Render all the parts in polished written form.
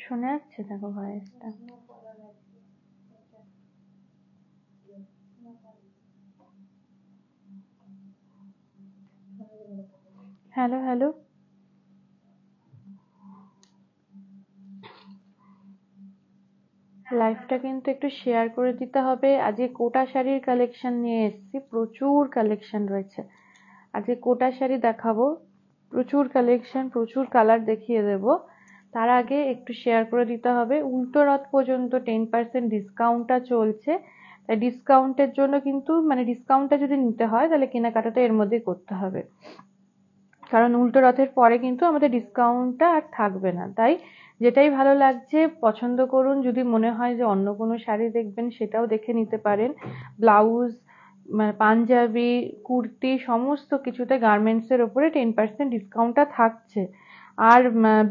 শোনা যাচ্ছে? দেখো ভয়েসটা। Hello hello. লাইভটা কিন্তু একটু শেয়ার করে দিতে হবে। আজকে কোটা শাড়ির কালেকশন নিয়ে এসেছি, প্রচুর কালেকশন রয়েছে। আজকে কোটা শাড়ি দেখাবো, প্রচুর কালেকশন, প্রচুর কালার দেখিয়ে দেব। তার আগে একটু শেয়ার করে দিতে হবে। উল্টো রথ পর্যন্ত 10% ডিসকাউন্টটা চলছে। তাই ডিসকাউন্টের জন্য কিন্তু মানে ডিসকাউন্টটা যদি নিতে হয় তাহলে কেনাকাটাটা এর মধ্যেই করতে হবে, কারণ উল্টো রথের পরে কিন্তু আমাদের ডিসকাউন্টটা আর থাকবে না। তাই যেটাই ভালো লাগছে পছন্দ করুন। যদি মনে হয় যে অন্য কোনো শাড়ি দেখবেন সেটাও দেখে নিতে পারেন। ব্লাউজ, পাঞ্জাবি, কুর্তি সমস্ত কিছুতে গার্মেন্টসের ওপরে 10% ডিসকাউন্টটা থাকছে। আর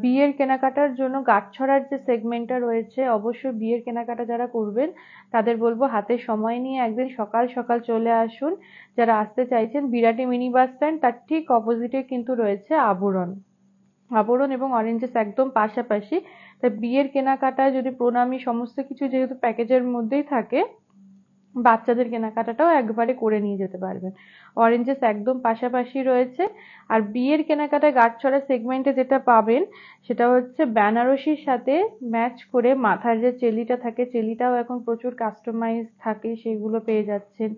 বিয়ের কেনাকাটার জন্য গাঁটছড়ার যে সেগমেন্টটা রয়েছে, অবশ্যই বিয়ের কেনাকাটা যারা করবেন তাদের বলবো হাতে সময় নিয়ে একদিন সকাল সকাল চলে আসুন। যারা আসতে চাইছেন, বিরাটি মিনি বাস স্ট্যান্ড, তার ঠিক অপোজিটে কিন্তু রয়েছে আবরণ। আবরণ এবং অরেঞ্জেস একদম পাশাপাশি। তাই বিয়ের কেনাকাটায় যদি প্রণামী সমস্ত কিছু যেহেতু প্যাকেজের মধ্যেই থাকে, বাচ্চাদের কেনাকাটাটাও একবারে করে নিয়ে যেতে পারবেন। অরেঞ্জেস একদম পাশাপাশি রয়েছে। আর বিয়ের কেনাকাটায় গাঁটছড়া সেগমেন্টে যেটা পাবেন সেটা হচ্ছে বেনারসির সাথে ম্যাচ করে মাথার যে চেলিটা থাকে, চেলিটাও এখন প্রচুর কাস্টমাইজ থাকে, সেগুলো পেয়ে যাচ্ছেন।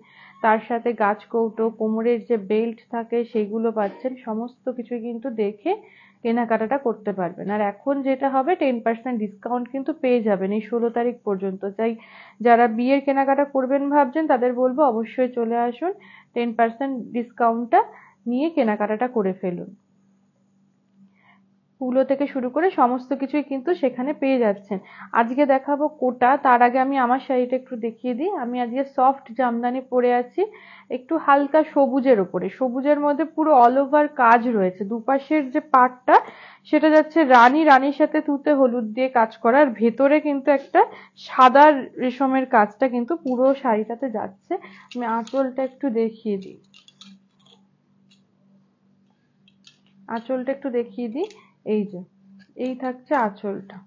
তার সাথে গাছ কৌটো, কোমরের যে বেল্ট থাকে সেগুলো পাচ্ছেন। সমস্ত কিছু কিন্তু দেখে কেনাকাটাটা করতে পারবেন। আর এখন যেটা হবে 10% ডিসকাউন্ট কিন্তু পেয়ে যাবেন এই 16 তারিখ পর্যন্ত। তাই যারা বিয়ের কেনাকাটা করবেন ভাবছেন তাদের বলবো অবশ্যই চলে আসুন, 10% ডিসকাউন্টটা নিয়ে কেনাকাটাটা করে ফেলুন। তুলো থেকে শুরু করে সমস্ত কিছুই কিন্তু সেখানে পেয়ে যাচ্ছেন। আজকে দেখাবো কোটা, তার আগে আমি আমার শাড়িটা একটু দেখিয়ে দিই। আমি আজকে সফট জামদানি পরে আছি, একটু হালকা সবুজের ওপরে। সবুজের মধ্যে পুরো অল ওভার কাজ রয়েছে। দুপাশের যে পাটটা সেটা যাচ্ছে রানী, রানীর সাথে তুতে হলুদ দিয়ে কাজ করা। আর ভেতরে কিন্তু একটা সাদা রেশমের কাজটা কিন্তু পুরো শাড়িটাতে যাচ্ছে। আমি আঁচলটা একটু দেখিয়ে দিই, আঁচলটা একটু দেখিয়ে দিই। এই যে এই থাকছে আঁচলটা,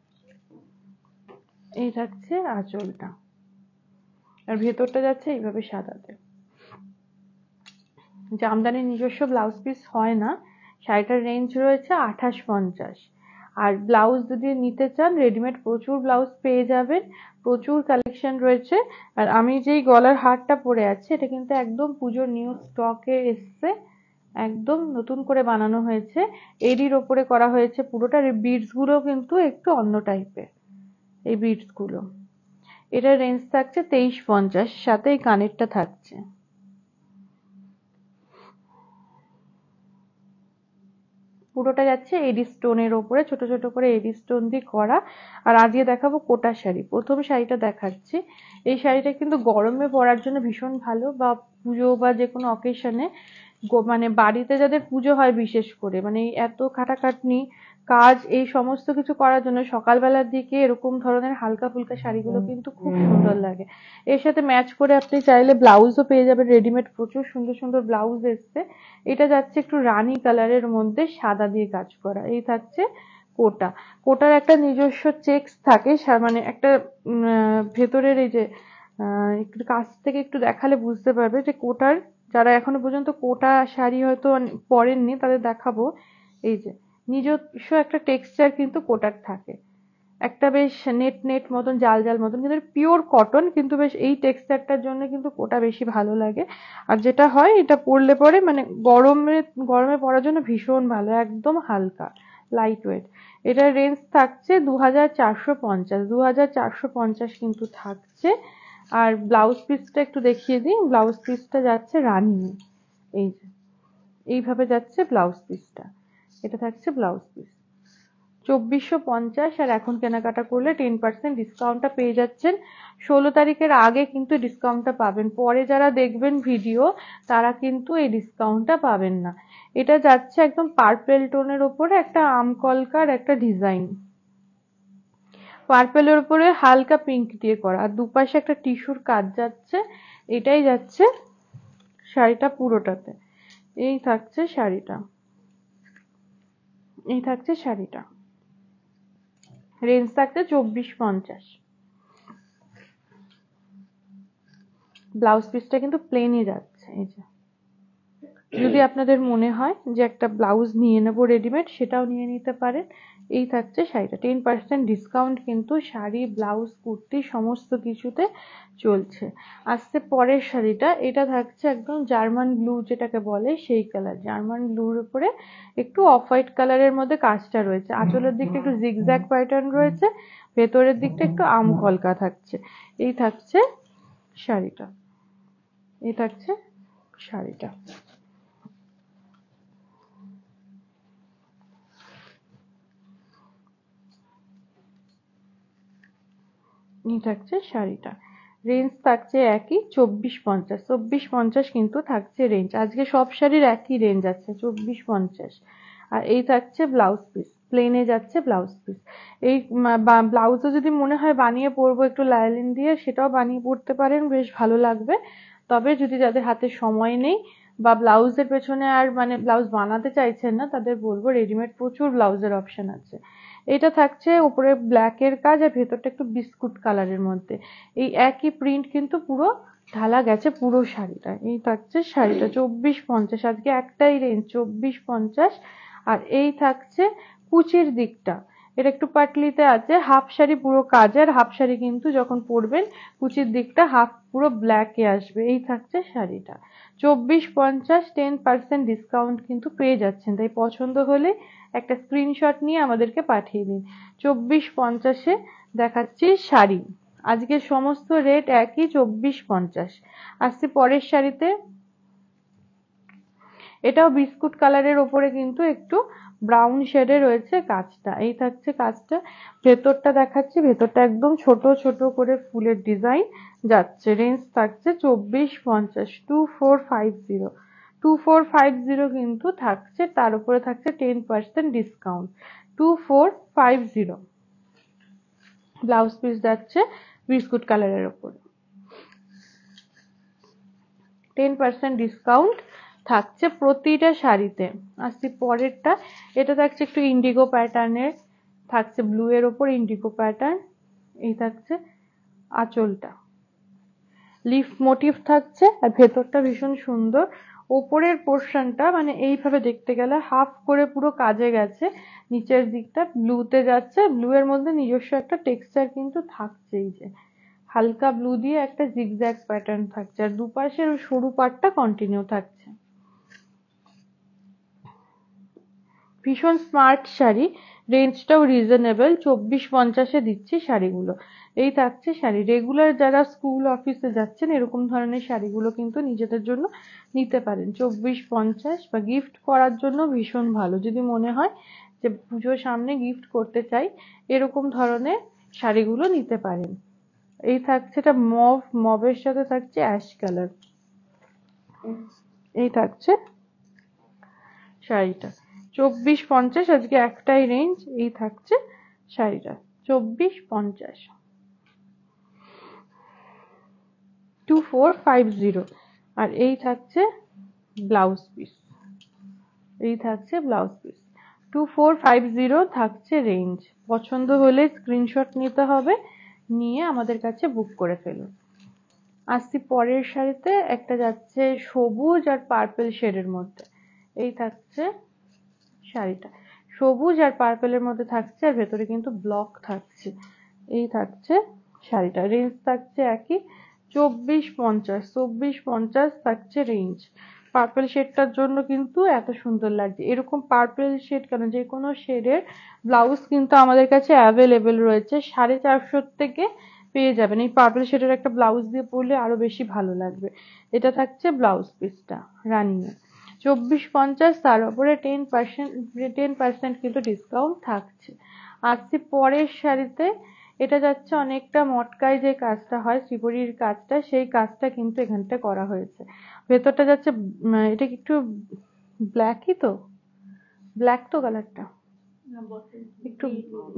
এই থাকছে আঁচলটা। আর ভেতরটা যাচ্ছে এইভাবে সাদাতে। জামদানির নিজস্ব ব্লাউজ পিস হয় না। শাড়িটার রেঞ্জ রয়েছে 28-50। আর ব্লাউজ যদি নিতে চান রেডিমেড প্রচুর ব্লাউজ পেয়ে যাবেন, প্রচুর কালেকশন রয়েছে। আর আমি যেই গলার হারটা পরে আছি এটা কিন্তু একদম পুজোর নিউ স্টকে এসছে, একদম নতুন করে বানানো হয়েছে। এরির ওপরে করা হয়েছে পুরোটা। বিডস গুলো কিন্তু একটু অন্য টাইপের, এই বিডস গুলো। এটার রেঞ্জ থাকছে 23-50, সাথে এই কানেরটা থাকছে। পুরোটা যাচ্ছে এডি স্টোনের ওপরে, ছোট ছোট করে এডি স্টোন দিয়ে করা। আর আজকে দেখাবো কোটা শাড়ি। প্রথম শাড়িটা দেখাচ্ছি। এই শাড়িটা কিন্তু গরমে পরার জন্য ভীষণ ভালো, বা পুজো বা যে কোনো অকেশনে, মানে বাড়িতে যাদের পুজো হয় বিশেষ করে, মানে এত খাটাখাটনি কাজ এই সমস্ত কিছু করার জন্য সকালবেলার দিকে এরকম ধরনের হালকা ফুলকা শাড়িগুলো কিন্তু খুব সুন্দর লাগে। এর সাথে ম্যাচ করে আপনি চাইলে ব্লাউজও পেয়ে যাবেন রেডিমেড, প্রচুর সুন্দর সুন্দর ব্লাউজ এসছে। এটা যাচ্ছে একটু রানী কালারের মধ্যে সাদা দিয়ে কাজ করা। এই থাকছে কোটা। কোটার একটা নিজস্ব চেকস থাকে, মানে একটা ভেতরের এই যে একটু কাছ থেকে একটু দেখালে বুঝতে পারবে যে কোটার, যারা এখনো পর্যন্ত কোটা শাড়ি হয়তো পরেননি তাদের দেখাবো। এই যে নিজস্ব একটা টেক্সচার কিন্তু কোটার থাকে, একটা বেশ নেট নেট মতন, জাল জাল মতন, কিন্তু পিওর কটন, কিন্তু বেশ এই টেক্সচারটার জন্য কিন্তু কোটা বেশি ভালো লাগে। আর যেটা হয় এটা পরলে পরে মানে গরমে গরমে পরার জন্য ভীষণ ভালো, একদম হালকা লাইট ওয়েট। এটার রেঞ্জ থাকছে 2450, 2450 কিন্তু থাকছে। আর ব্লাউজ পিসটা একটু দেখিয়ে দিই। ব্লাউজ পিসটা যাচ্ছে রানী, এই যে এইভাবে যাচ্ছে ব্লাউজ পিসটা। এটা থাকছে ব্লাউজ পিস 2450। আর এখন কেনাকাটা করলে 10% ডিসকাউন্টটা পেয়ে যাচ্ছেন। 16 তারিখের আগে কিন্তু ডিসকাউন্টটা পাবেন, পরে যারা দেখবেন ভিডিও তারা কিন্তু এই ডিসকাউন্টটা পাবেন না। এটা যাচ্ছে একদম পার্পেল টোনের ওপরে একটা আম কলকার একটা ডিজাইন, পার্পেলের উপরে হালকা পিঙ্ক দিয়ে করা। আর দুপাশে একটা টিস্যুর কাজ যাচ্ছে। এটাই যাচ্ছে শাড়িটা পুরোটাতে। এই থাকছে শাড়িটা, এই থাকছে শাড়িটা। রেঞ্জ থাকছে 2450। ব্লাউজ পিসটা কিন্তু প্লেনই যাচ্ছে। এই যে যদি আপনাদের মনে হয় যে একটা ব্লাউজ নিয়ে নেবো রেডিমেড, সেটাও নিয়ে নিতে পারেন। এই থাকছে শাড়িটা, 10% ডিসকাউন্ট কিন্তু শাড়ি, ব্লাউজ, কুর্তি সমস্ত কিছুতে চলছে। আসছে পরের শাড়িটা, এটা থাকছে একদম জার্মান ব্লু যেটাকে বলে সেই কালার, জার্মান ব্লুর উপরে একটু অফ হোয়াইট কালারের মধ্যে কাজটা রয়েছে। আঁচলের দিকটা একটু জিগজ্যাগ প্যাটার্ন রয়েছে, ভেতরের দিকটা একটু আম কলকা থাকছে। এই থাকছে শাড়িটা, এই থাকছে শাড়িটা। এই থাকছে শাড়িটা, রেঞ্জ থাকছে একই 2450। 2450 কিন্তু থাকছে রেঞ্জ। আজকে সব শাড়ির একই রেঞ্জ আছে 2450। আর এই থাকছে ব্লাউজ পিস, প্লেনে যাচ্ছে ব্লাউজ পিস। এই ব্লাউজও যদি মনে হয় বানিয়ে পরবো একটু লাইলিন দিয়ে, সেটাও বানিয়ে পরতে পারেন, বেশ ভালো লাগবে। তবে যদি যাদের হাতে সময় নেই বা ব্লাউজের পেছনে আর মানে ব্লাউজ বানাতে চাইছেন না, তাদের বলবো রেডিমেড প্রচুর ব্লাউজের অপশন আছে। এটা থাকছে উপরে ব্ল্যাকের কাজ আর ভেতরটা একটু বিস্কুট কালারের মধ্যে। এই একই প্রিন্ট কিন্তু পুরো ঢালা গেছে পুরো শাড়িটা। এই থাকছে শাড়িটা 2450। আজকে একটাই রেঞ্জ 2450। আর এই থাকছে কুচির দিকটা, এটা একটু পাটলিতে আছে, হাফ শাড়ি পুরো কাজের, হাফ শাড়ি কিন্তু যখন পরবেন কুচির দিকটা হাফ পুরো ব্ল্যাকে আসবে। এই থাকছে শাড়িটা 2450, 10% ডিসকাউন্ট কিন্তু পেয়ে যাচ্ছেন। তাই পছন্দ হলে একটা স্ক্রিনশট নিয়ে আমাদেরকে পাঠিয়ে দিন। 2450-এ দেখাচ্ছি শাড়ি, আজকে সমস্ত রেট একই 2450। আসছি পরের শাড়িতে, এটাও বিস্কুট কালারের ওপরে কিন্তু একটু ব্রাউন শেডে রয়েছে কাজটা। এই থাকছে কাজটা, ভেতরটা দেখাচ্ছি, ভেতরটা একদম ছোট ছোট করে ফুলের ডিজাইন যাচ্ছে। রেঞ্জ থাকছে 2450, 2450। 2450 কিন্তু থাকছে, তার উপরে থাকছে 10% ডিসকাউন্ট। 2450 ব্লাউজ পিস যাচ্ছে বিস্কুট কালারের ওপরে, 10% ডিসকাউন্ট থাকছে প্রতিটা শাড়িতে। আসছি পরেরটা, এটা থাকছে একটু ইন্ডিগো প্যাটার্নের, থাকছে ব্লু এর ওপর ইন্ডিগো প্যাটার্ন। এই থাকছে আঁচলটা, লিফ মোটিভ থাকছে আর ভেতরটা ভীষণ সুন্দর। ওপরের পোর্শনটা মানে এইভাবে দেখতে গেলে হাফ করে পুরো কাজে গেছে, নিচের দিকটা ব্লুতে যাচ্ছে, ব্লু এর মধ্যে নিজস্ব একটা টেক্সচার কিন্তু থাকছে। এই যে হালকা ব্লু দিয়ে একটা জিগজ্যাগ প্যাটার্ন থাকছে, আর দুপাশের সরু পাটটা কন্টিনিউ থাকছে। ভীষণ স্মার্ট শাড়ি, রেঞ্জটাও রিজনেবল, 2450-এ দিচ্ছি শাড়িগুলো। এই থাকছে শাড়ি, রেগুলার যারা স্কুল অফিসে যাচ্ছেন এরকম ধরনের শাড়িগুলো কিন্তু নিজেদের জন্য নিতে পারেন 2450, বা গিফট করার জন্য ভীষণ ভালো। যদি মনে হয় যে পুজোর সামনে গিফট করতে চাই, এরকম ধরনের শাড়িগুলো নিতে পারেন। এই থাকছে এটা মবের সাথে থাকছে অ্যাশ কালার। এই থাকছে শাড়িটা 2450, আজকে একটাই রেঞ্জ। এই থাকছে শাড়িটা 2450, 2450। আর এই থাকছে ব্লাউজ পিস, এই থাকছে ব্লাউজ পিস 2450 থাকছে রেঞ্জ। পছন্দ হলে স্ক্রিনশট নিতে হবে, নিয়ে আমাদের কাছে বুক করে ফেলুন। আসছি পরের শাড়িতে, একটা যাচ্ছে সবুজ আর পার্পল শেডের মধ্যে। এই থাকছে শাড়িটা, সবুজ আর পার্পেলের মধ্যে থাকছে, আর ভেতরে কিন্তু ব্লক থাকছে। এই থাকছে শাড়িটা, রেঞ্জ থাকছে একই 2450। 2450 থাকছে রেঞ্জ। পার্পেল শেডটার জন্য কিন্তু এত সুন্দর লাগছে। এরকম পার্পেল শেড কেন, যে কোনো শেডের ব্লাউজ কিন্তু আমাদের কাছে অ্যাভেলেবেল রয়েছে, 450 থেকে পেয়ে যাবেন। এই পার্পেল শেডের একটা ব্লাউজ দিয়ে পরলে আরো বেশি ভালো লাগবে। এটা থাকছে ব্লাউজ পিসটা রানিং এ 2450, তার উপরে 10% কিন্তু ডিসকাউন্ট থাকছে। আসছি পরের শাড়িতে, এটা যাচ্ছে অনেকটা মটকায় যে কাজটা হয় শ্রীবরীর কাজটা, সেই কাজটা কিন্তু এখানটা করা হয়েছে। ভেতরটা যাচ্ছে এটা কি একটু ব্ল্যাকই, তো ব্ল্যাক তো কালারটা একটু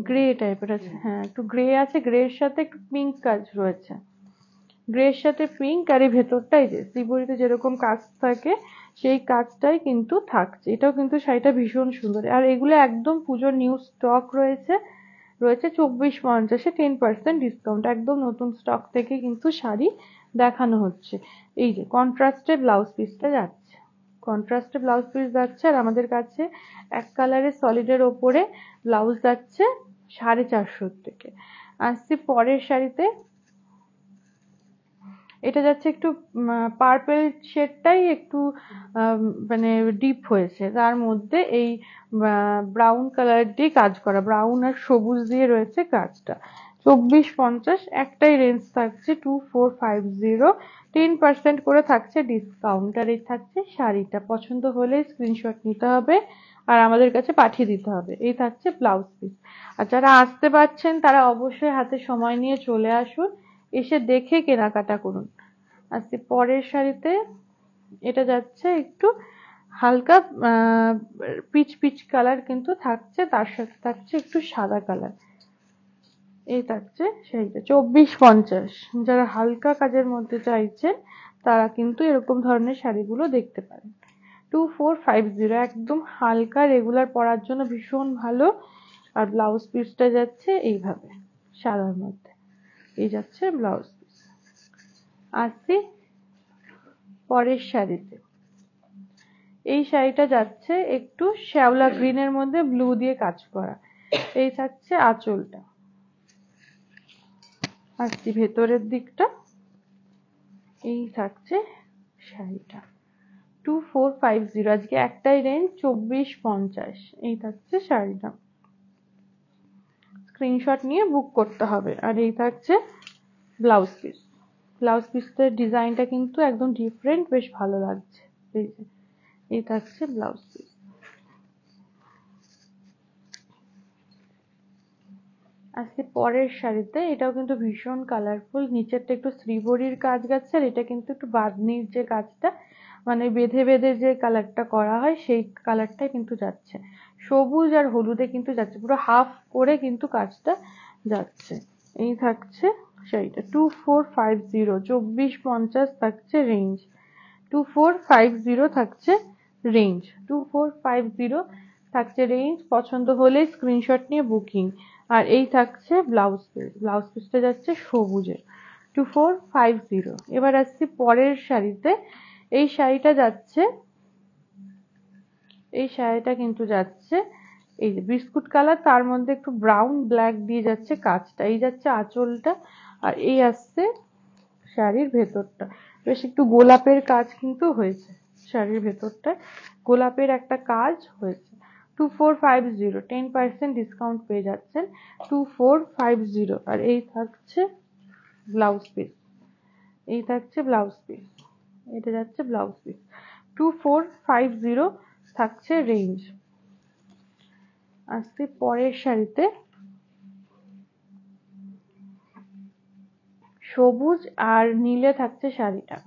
গ্রে টাইপের আছে, হ্যাঁ একটু গ্রে আছে, গ্রের সাথে একটু পিঙ্ক কাজ রয়েছে, গ্রের সাথে পিঙ্ক। আর এই ভেতরটাই যে শ্রীবরীতে যেরকম কাজ থাকে সেই কাজটাই কিন্তু থাকছে। এটাও কিন্তু শাড়িটা ভীষণ সুন্দর। আর এগুলো একদম পুজোর নিউ স্টক রয়েছে, রয়েছে 2450-এ 10% ডিসকাউন্ট, একদম নতুন স্টক থেকে কিন্তু শাড়ি দেখানো হচ্ছে। এই যে কন্ট্রাস্টে ব্লাউজ পিসটা যাচ্ছে, কন্ট্রাস্টে ব্লাউজ পিস যাচ্ছে, আর আমাদের কাছে এক কালারের সলিডের ওপরে ব্লাউজ যাচ্ছে 450 থেকে। আসছি পরের শাড়িতে, এটা যাচ্ছে একটু পার্পল শেডটাই একটু মানে ডিপ হয়েছে, তার মধ্যে এই ব্রাউন কালার দিয়ে কাজ করা, ব্রাউন আর সবুজ দিয়ে রয়েছে কাজটা। 2450 একটাই রেঞ্জ থাকছে 2450, 10% করে থাকছে ডিসকাউন্ট। আর এই থাকছে শাড়িটা, পছন্দ হলে স্ক্রিনশট নিতে হবে আর আমাদের কাছে পাঠিয়ে দিতে হবে। এই থাকছে ব্লাউজ পিস। আর যারা আসতে পারছেন তারা অবশ্যই হাতে সময় নিয়ে চলে আসুন, এসে দেখে কেনাকাটা করুন। আজকে পরের শাড়িতে এটা যাচ্ছে একটু হালকা পিচ পিচ কালার কিন্তু থাকছে, তার সাথে থাকছে একটু সাদা কালার। এই থাকছে শাড়িটা 2450। যারা হালকা কাজের মধ্যে চাইছেন তারা কিন্তু এরকম ধরনের শাড়িগুলো দেখতে পারেন। 2450 একদম হালকা রেগুলার পরার জন্য ভীষণ ভালো। আর ব্লাউজ পিসটা যাচ্ছে এইভাবে সাদার মধ্যে, এই যাচ্ছে ব্লাউজ পিস। আসছি পরের শাড়িতে, এই শাড়িটা যাচ্ছে একটু শ্যাওলা গ্রিনের মধ্যে ব্লু দিয়ে কাজ করা। এই থাকছে আঁচলটা। আসছি ভেতরের দিকটা, এই থাকছে শাড়িটা 2450। আজকে একটাই রেঞ্জ 2450। এই থাকছে শাড়িটা, স্ক্রিনশট নিয়ে বুক করতে হবে। আর এই থাকছে ব্লাউজ পিস। ব্লাউজ পিসের ডিজাইনটা কিন্তু একদম ডিফারেন্ট, বেশ ভালো লাগছে। এই যে এই থাকছে ব্লাউজ পিস। আজকে পরের শাড়িতে, এটাও কিন্তু ভীষণ কালারফুল, নিচেরটা একটু শ্রীবরীর কাজ যাচ্ছে, আর এটা কিন্তু একটু বাঁধনির যে কাজটা মানে বেঁধে বেঁধে যে কালারটা করা হয় সেই কালারটাই কিন্তু যাচ্ছে, সবুজ আর হলুদে কিন্তু যাচ্ছে, পুরো হাফ করে কিন্তু কাজটা যাচ্ছে। এই থাকছে শাড়িটা 2450, 2450 থাকছে রেঞ্জ, 2450 থাকছে রেঞ্জ, 2450 থাকছে রেঞ্জ। পছন্দ হলে স্ক্রিনশট নিয়ে বুকিং। আর এই থাকছে ব্লাউজ পিস, ব্লাউজ পিসটা যাচ্ছে সবুজের 2450। এবার আসছি পরের শাড়িতে, এই শাড়িটা যাচ্ছে, এই শাড়িটা কিন্তু যাচ্ছে এই যে বিস্কুট কালার, তার মধ্যে একটু ব্রাউন ব্ল্যাক দিয়ে যাচ্ছে কাজটা। এই যাচ্ছে আঁচলটা, আর এই আসছে শাড়ির ভেতরটা, বেশ একটু গোলাপের কাজ কিন্তু হয়েছে শাড়ির ভেতরটা, গোলাপের একটা কাজ হয়েছে। 2450, 10% ডিসকাউন্ট পেয়ে যাচ্ছেন 2450। আর এই থাকছে ব্লাউজ পিস, এই থাকছে ব্লাউজ পিস, এটা যাচ্ছে ব্লাউজ পিস 2450 থাকছে রেঞ্জ। আসছে পরের শাড়িতে, সবুজ আর নীলে থাকছে শাড়িটা।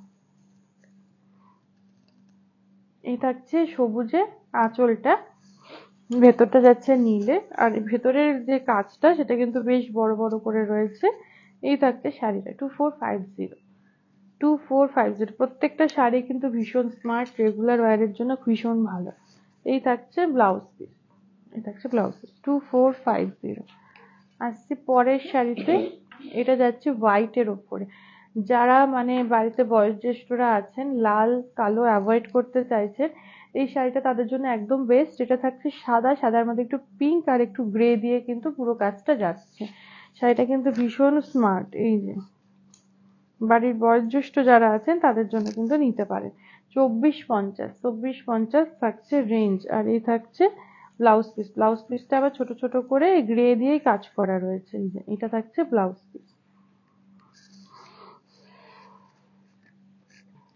এই থাকছে সবুজে আঁচলটা, ভেতরটা যাচ্ছে নীলে, আর ভেতরের যে কাজটা সেটা কিন্তু বেশ বড় বড় করে রয়েছে। এই থাকছে শাড়িটা 2450, 2450। প্রত্যেকটা শাড়ি কিন্তু ভীষণ স্মার্ট, রেগুলার ওয়ারের জন্য ভীষণ ভালো। এই থাকছে ব্লাউজ পিস, এই থাকছে ব্লাউজ পিস 2450। আসছি পরের শাড়িতে, এটা যাচ্ছে হোয়াইটের ওপরে। যারা মানে বাড়িতে বয়োজ্যেষ্ঠরা আছেন, লাল কালো অ্যাভয়েড করতে চাইছেন, এই শাড়িটা তাদের জন্য একদম বেস্ট। এটা থাকছে সাদা, সাদার মধ্যে একটু পিঙ্ক আর একটু গ্রে দিয়ে কিন্তু পুরো কাজটা যাচ্ছে। শাড়িটা কিন্তু ভীষণ স্মার্ট। এই যে বাড়ির বয়োজ্যেষ্ঠ যারা আছেন তাদের জন্য কিন্তু নিতে পারেন। 2450, 2450 থাকছে রেঞ্জ। আর এই থাকছে ব্লাউজ পিস, ব্লাউজ পিসটা আবার ছোট ছোট করে গ্রে দিয়েই কাজ করা রয়েছে। এই যে এটা থাকছে ব্লাউজ পিস।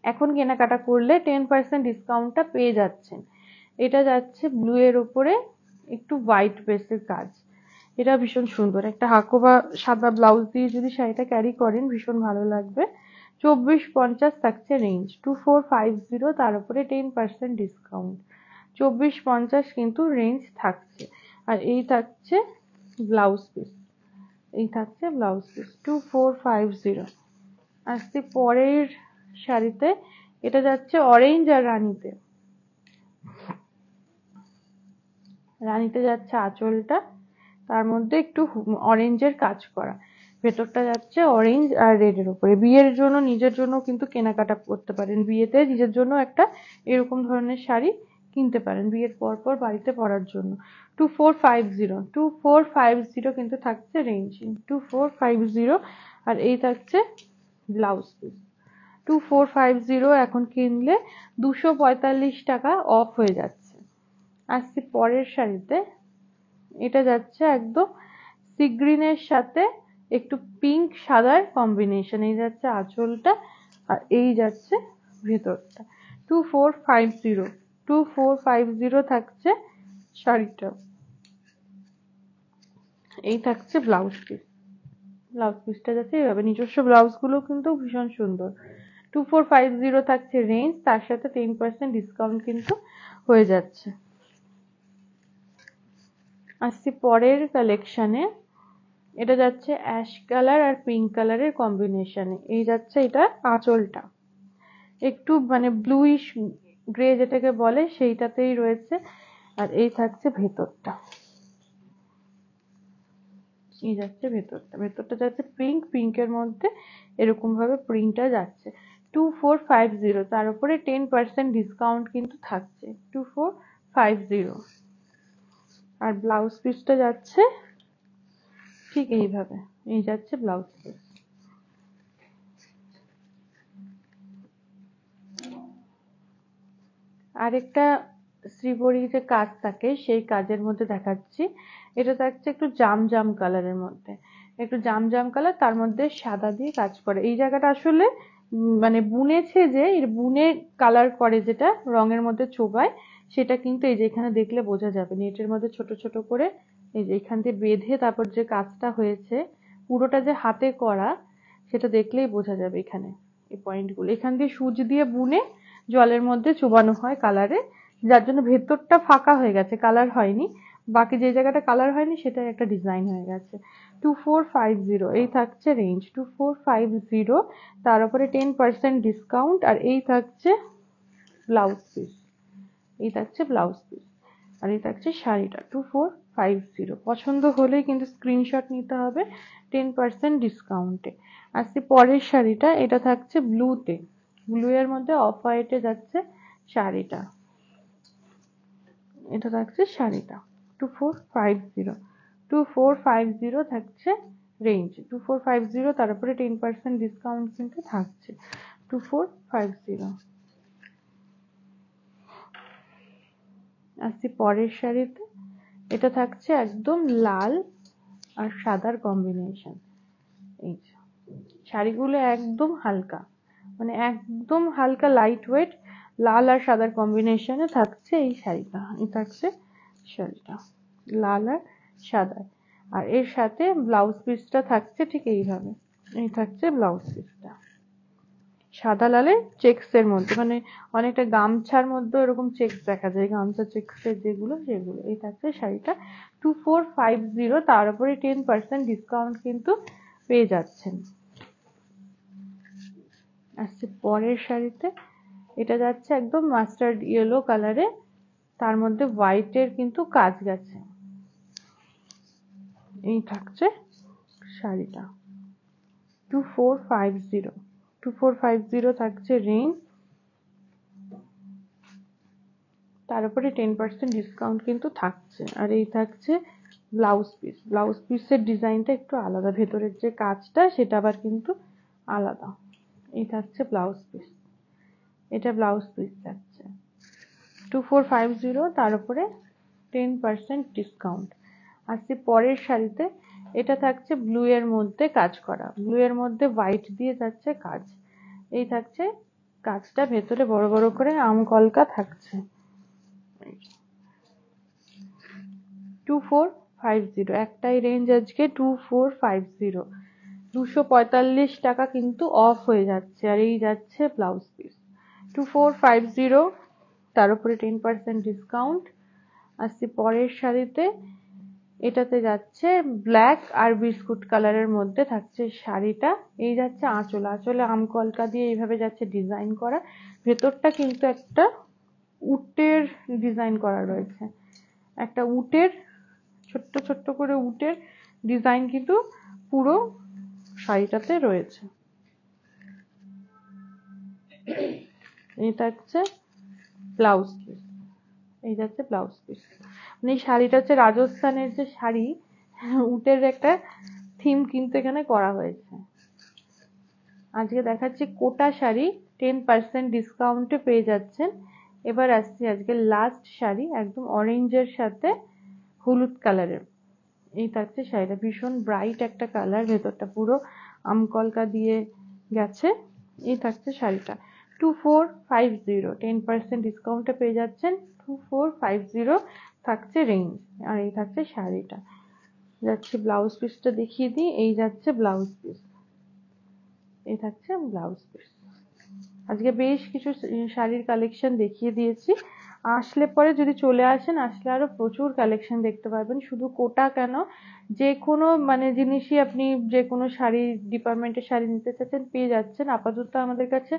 এখন কেনাকাটা করলে 10% ডিসকাউন্টটা পেয়ে যাচ্ছেন। এটা যাচ্ছে ব্লু এর উপরে একটু হোয়াইট বেসের কাজ, এটা ভীষণ সুন্দর। একটা হাকো বা সাদা ব্লাউজ দিয়ে যদি শাড়িটা ক্যারি করেন ভীষণ ভালো লাগবে। 2450 থাকছে রেঞ্জ, 2450, তার উপরে 10% ডিসকাউন্ট, 2450 কিন্তু রেঞ্জ থাকছে। আর এই থাকছে ব্লাউজ পিস, এই থাকছে ব্লাউজ পিস 2450। আসছি পরের শাড়িতে, এটা যাচ্ছে অরেঞ্জ আর রানীতে। রানীতে যাচ্ছে আঁচলটা, তার মধ্যে একটু অরেঞ্জের কাজ করা, ভেতরটা যাচ্ছে অরেঞ্জ আর রেডের উপরে। বিয়ের জন্য নিজের জন্য কিন্তু কেনাকাটা করতে পারেন, বিয়েতে নিজের জন্য একটা এরকম ধরনের শাড়ি কিনতে পারেন বিয়ের পর পর বাড়িতে পরার জন্য। 2450 কিন্তু থাকছে রেঞ্জ, 2450। আর এই থাকছে ব্লাউজ পিস। 2450 এখন কিনলে 245 টাকা অফ হয়ে যাচ্ছে। আসছি পরের শাড়িতে, এটা যাচ্ছে একদম সি গ্রিনের সাথে একটু পিঙ্ক সাদার কম্বিনেশন। এই যাচ্ছে আঁচলটা আর এই যাচ্ছে ভেতরটা। 2450 থাকছে শাড়িটা। এই থাকছে ব্লাউজ পিস। ব্লাউজ পিসটা যাচ্ছে এইভাবে, নিজস্ব ব্লাউজ গুলো কিন্তু ভীষণ সুন্দর। 2450 থাকছে রেঞ্জ, তার সাথে 10% ডিসকাউন্ট কিন্তু হয়ে যাচ্ছে। আসছি পরের কালেকশনে, এটা যাচ্ছে অ্যাশ কালার আর পিঙ্ক কালারের কম্বিনেশনে। এই যাচ্ছে এটা আঁচলটা, একটু মানে ব্লুইশ গ্রে যেটাকে বলে সেইটাতেই রয়েছে। আর এই থাকছে ভেতরটা, এই যাচ্ছে ভেতরটা। ভেতরটা যাচ্ছে পিঙ্ক, পিঙ্কের মধ্যে এরকম ভাবে প্রিন্টটা যাচ্ছে। 2450, তার উপরে 10% ডিসকাউন্ট কিন্তু থাকছে। 2450। আর ব্লাউজ পিসটা যাচ্ছে ঠিক এইভাবে, এই যাচ্ছে ব্লাউজ পিস। আরেকটা শ্রীবরী যে কাজ থাকে সেই কাজের মধ্যে দেখাচ্ছি। এটা থাকছে একটু জাম জাম কালারের মধ্যে, একটু জাম জাম কালার, তার মধ্যে সাদা দিয়ে কাজ করে। এই জায়গাটা আসলে মানে বুনেছে যে বুনে কালার করে, যেটা রঙের মধ্যে চোবায়, সেটা কিন্তু এই যে এখানে দেখলে বোঝা যাবে। নেটের মধ্যে ছোট ছোট করে এই যে এখান দিয়ে বেঁধে তারপর যে কাজটা হয়েছে পুরোটা যে হাতে করা, সেটা দেখলেই বোঝা যাবে। এখানে এই পয়েন্টগুলো এখান দিয়ে সুচ দিয়ে বুনে জলের মধ্যে চোবানো হয় কালারে, যার জন্য ভেতরটা ফাঁকা হয়ে গেছে, কালার হয়নি। বাকি যে জায়গাটা কালার হয়নি সেটা একটা ডিজাইন হয়ে গেছে। 2450 এই থাকছে রেঞ্জ। 2450, তার উপরে 10% ডিসকাউন্ট। আর এই থাকছে ব্লাউজ পিস, এই থাকছে ব্লাউজ পিস। আর এই থাকছে শাড়িটা। 2450 পছন্দ হলেই কিন্তু স্ক্রিনশট নিতে হবে 10% ডিসকাউন্টে। আসছি পরের শাড়িটা, এটা থাকছে ব্লুতে, ব্লু এর মধ্যে অফ হোয়াইটে যাচ্ছে শাড়িটা। এটা থাকছে শাড়িটা 2450। 2450 থাকছে রেঞ্জ। 2450, তার উপরে 10% ডিসকাউন্ট কিন্তু থাকছে। 2450। আসছি পরের শাড়িতে, এটা থাকছে একদম লাল আর সাদার কম্বিনেশন। এই শাড়িগুলো একদম হালকা, মানে একদম হালকা লাইট ওয়েট, লাল আর সাদার কম্বিনেশনে থাকছে এই শাড়িটা। এই থাকছে শাড়িটা লাল আর সাদা। আর এর সাথে ব্লাউজ পিসটা থাকছে ঠিক এইভাবে, এই থাকছে ব্লাউজ পিসটা সাদা লালের চেক্স এর মধ্যে, মানে অনেকটা গামছার মধ্যে এরকম চেক্স দেখা যায়, গামছা চেক্সের যেগুলো সেগুলো। এই থাকছে শাড়িটা 2450, তার উপরে 10% ডিসকাউন্ট কিন্তু পেয়ে যাচ্ছেন। আসছে পরের শাড়িতে, এটা যাচ্ছে একদম মাস্টার্ড ইয়েলো কালারে, তার মধ্যে হোয়াইটের কিন্তু কাজ গেছে। এই থাকছে শাড়িটা 2450। 2450 থাকছে রেঞ্জ, তার উপরে 10% ডিসকাউন্ট কিন্তু থাকছে। আর এই থাকছে ব্লাউজ পিস। ব্লাউজ পিসের ডিজাইনটা একটু আলাদা, ভেতরের যে কাজটা সেটা আবার কিন্তু আলাদা। এই থাকছে ব্লাউজ পিস, এটা ব্লাউজ পিস থাকছে 2450, তার উপরে 10% ডিসকাউন্ট। আসছি পরের শাড়িতে, এটা থাকছে ব্লু এর মধ্যে কাজ করা, ব্লু এর মধ্যে হোয়াইট দিয়ে যাচ্ছে কাজ। এই থাকছে কাজটা, ভেতরে বড় বড় করে আম কলকা থাকছে। 2450 একটাই রেঞ্জ আজকে 2450। 245 টাকা কিন্তু অফ হয়ে যাচ্ছে। আর এই যাচ্ছে ব্লাউজ পিস 2450, তার উপরে 10% ডিসকাউন্ট। আসছি পরের শাড়িতে, এটাতে যাচ্ছে ব্ল্যাক আর বিস্কুট কালারের মধ্যে থাকছে শাড়িটা। এই যাচ্ছে আঁচল, আঁচলে আম কলকা দিয়ে এইভাবে যাচ্ছে ডিজাইন করা। ভেতরটা কিন্তু একটা উটের ডিজাইন করা রয়েছে, একটা উটের ছোট্ট ছোট্ট করে উটের ডিজাইন কিন্তু পুরো শাড়িটাতে রয়েছে। এটা হচ্ছে ব্লাউজ পিস, এইটা হচ্ছে ব্লাউজ পিস। মানে এই শাড়িটা হচ্ছে রাজস্থানের যে শাড়ি, উটের একটা থিম কিন্তু এখানে করা হয়েছে। আজকে দেখাচ্ছি কোটা শাড়ি 10% ডিসকাউন্টে পেয়ে যাচ্ছেন। এবার আসছি আজকে লাস্ট শাড়ি, একদম অরেঞ্জের সাথে হলুদ কালারের। এই থাকছে শাড়িটা, ভীষণ ব্রাইট একটা কালার, ভেতরটা পুরো আমকলকা দিয়ে গেছে। এই থাকছে শাড়িটা 2450, 10% ডিসকাউন্টে পেয়ে যাচ্ছেন 2450 থাকছে রেঞ্জ। আর এই থাকছে শাড়িটা। যাচ্ছে ব্লাউজ পিসটা দেখিয়ে দিই, এই যাচ্ছে ব্লাউজ পিস, এই থাকছে ব্লাউজ পিস। আজকে বেশ কিছু শাড়ির কালেকশন দেখিয়ে দিয়েছি, আসলে পরে যদি চলে আসেন, আসলে আরো প্রচুর কালেকশন দেখতে পারবেন। শুধু কোটা কেন, যে কোনো মানে জিনিসই আপনি যে কোনো শাড়ি ডিপার্টমেন্টের শাড়ি নিতে চাচ্ছেন পেয়ে যাচ্ছেন। আপাতত আমাদের কাছে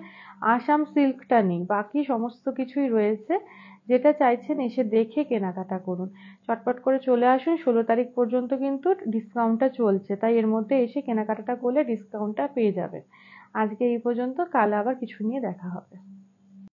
আসাম সিল্কটা নেই, বাকি সমস্ত কিছুই রয়েছে। যেটা চাইছেন এসে দেখে কেনাকাটা করুন, চটপট করে চলে আসুন। 16 তারিখ পর্যন্ত কিন্তু ডিসকাউন্টটা চলছে, তাই এর মধ্যে এসে কেনাকাটাটা করলে ডিসকাউন্টটা পেয়ে যাবেন। আজকে এই পর্যন্ত, কাল আবার কিছু নিয়ে দেখা হবে।